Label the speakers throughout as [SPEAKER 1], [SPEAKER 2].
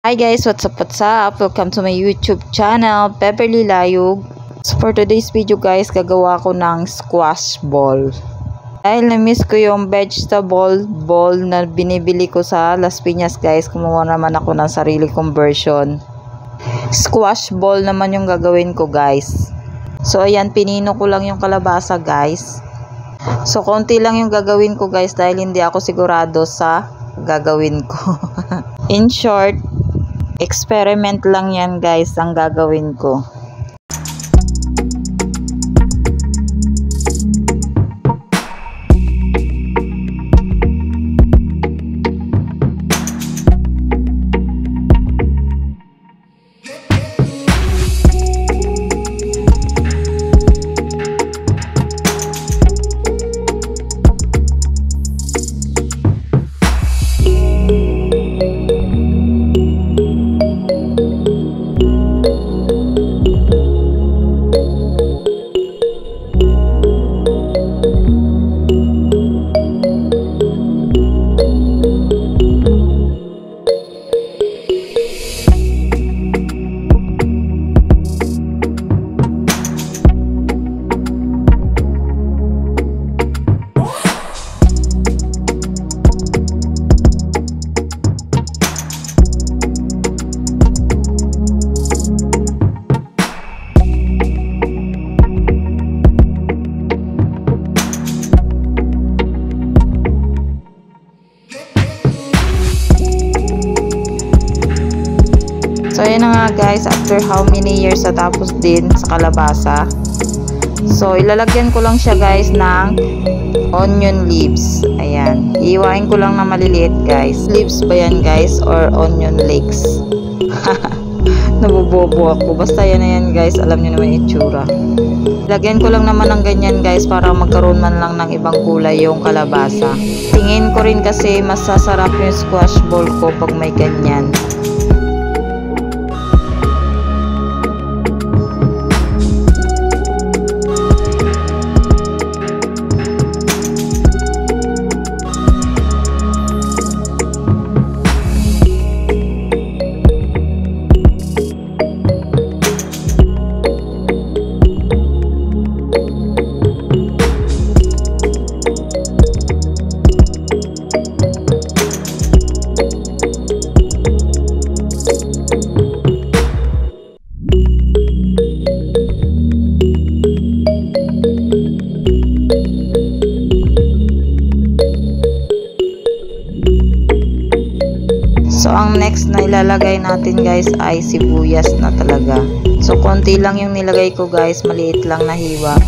[SPEAKER 1] Hi guys, what's up, what's up? Welcome to my YouTube channel, Beverly Layug. So for today's video guys, gagawa ko ng squash ball. Dahil na-miss ko yung vegetable ball na binibili ko sa Las Piñas guys, kumuha naman ako ng sarili kong version. Squash ball naman yung gagawin ko guys. So ayan, pinino ko lang yung kalabasa guys. So konti lang yung gagawin ko guys dahil hindi ako sigurado sa gagawin ko. In short, experiment lang yan guys ang gagawin ko. So ayan na nga guys, after how many years natapos din sa kalabasa. So ilalagyan ko lang siya guys ng onion leaves. Ayan, iiwain ko lang na maliliit guys. Leaves ba yan guys or onion legs? Nabubobo ako. Basta yan na yan guys, alam nyo naman itsura. Lagyan ko lang naman ng ganyan guys para magkaroon man lang ng ibang kulay yung kalabasa. Tingin ko rin kasi mas sasarap yung squash ball ko pag may ganyan. So ang next na ilalagay natin guys ay sibuyas na talaga. So konti lang yung nilagay ko guys, maliit lang na hiwa.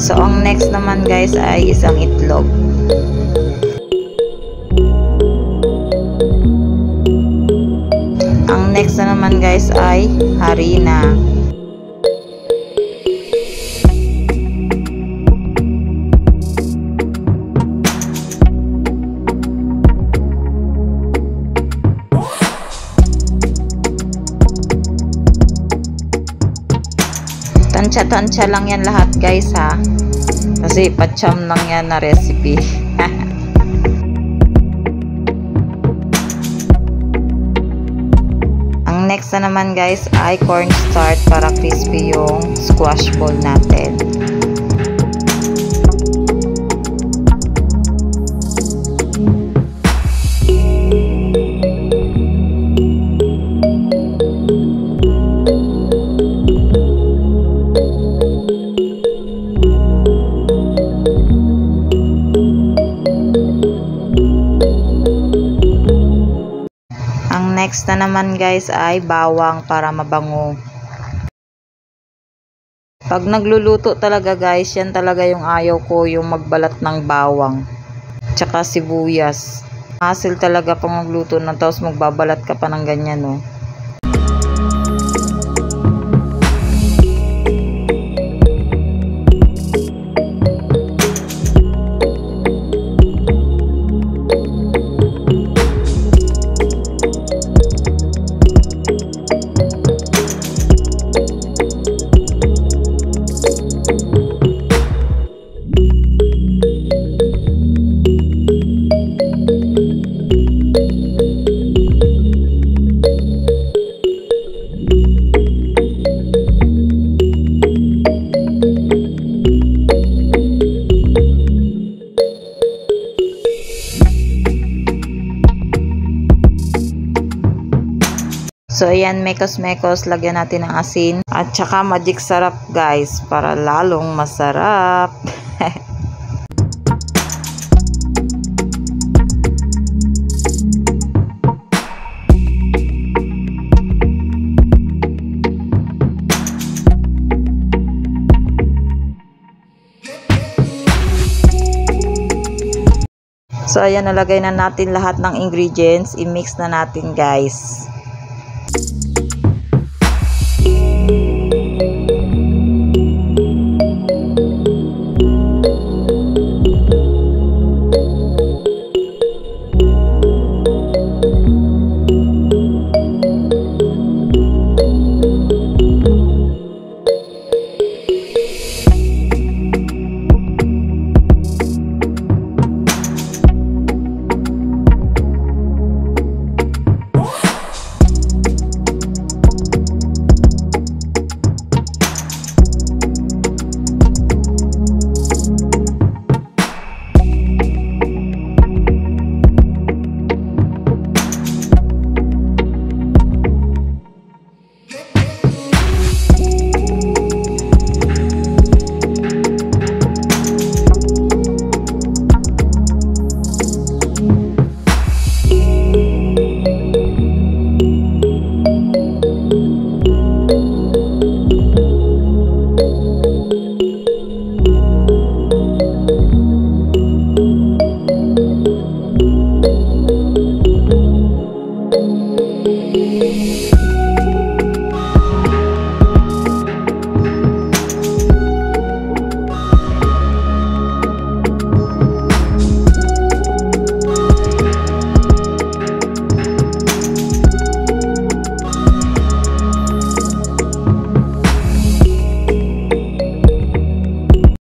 [SPEAKER 1] So ang next naman guys ay isang itlog. Ang next na naman guys ay harina. Tansya-tansya lang yan lahat guys ha. Kasi patsyam lang yan na recipe. Ang next na naman guys ay cornstarch para crispy yung squash ball natin. Next na naman guys ay bawang para mabango. Pag nagluluto talaga guys, yan talaga yung ayaw ko, yung magbalat ng bawang. Tsaka sibuyas. Hassle talaga pang magluto ng tapos magbabalat ka pa ng ganyan, no. So, ayan, mekos-mekos, lagyan natin ng asin. At saka magic sarap, guys, para lalong masarap. So, ayan, nalagay na natin lahat ng ingredients. I-mix na natin, guys.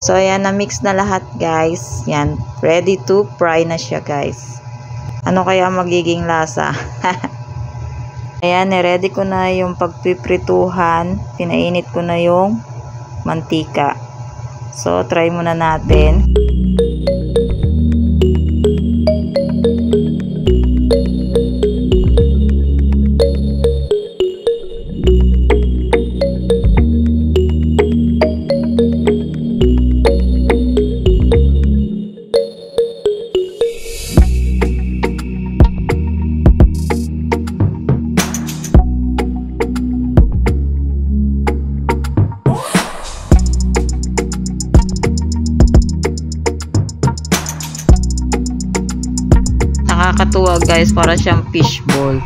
[SPEAKER 1] So, ayan, na-mix na lahat, guys. Yan, ready to fry na siya, guys. Ano kaya magiging lasa? Ayan, ready ko na yung pagpiprituhan. Pinainit ko na yung mantika. So, try muna natin. Nakakatuwa, guys, para siyang fishball.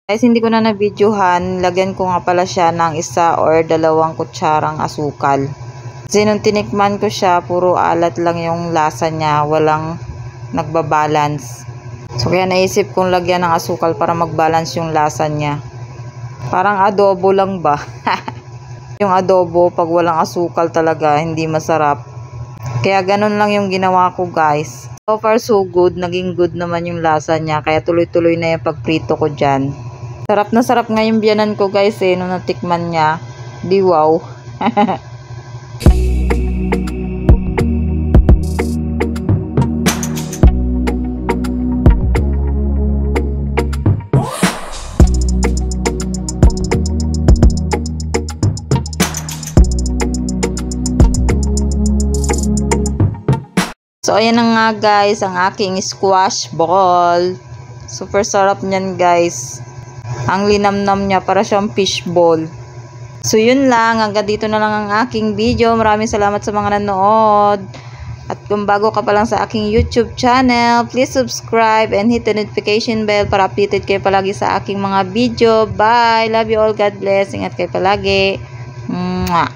[SPEAKER 1] Guys, hindi ko na na-videohan. Lagyan ko nga pala siya ng 1 or 2 kutsarang asukal. Kasi nung tinikman ko siya, puro alat lang yung lasa niya. Walang nagbabalance. So, kaya naisip kong lagyan ng asukal para magbalance yung lasa niya. Parang adobo lang ba? Yung adobo, pag walang asukal talaga, hindi masarap. Kaya ganun lang yung ginawa ko, guys. So far, so good. Naging good naman yung lasa niya. Kaya tuloy-tuloy na yung pagprito ko dyan. Sarap na sarap nga yung biyanan ko, guys, nung natikman niya. Di wow. So, ayan na nga, guys, ang aking squash ball. Super sarap niyan, guys. Ang linamnam niya, para siyang fish ball. So, yun lang. Hanggang dito na lang ang aking video. Maraming salamat sa mga nanood. At kung bago ka pa lang sa aking YouTube channel, please subscribe and hit the notification bell para updated kayo palagi sa aking mga video. Bye! Love you all. God bless. Ingat kayo palagi. Mwah!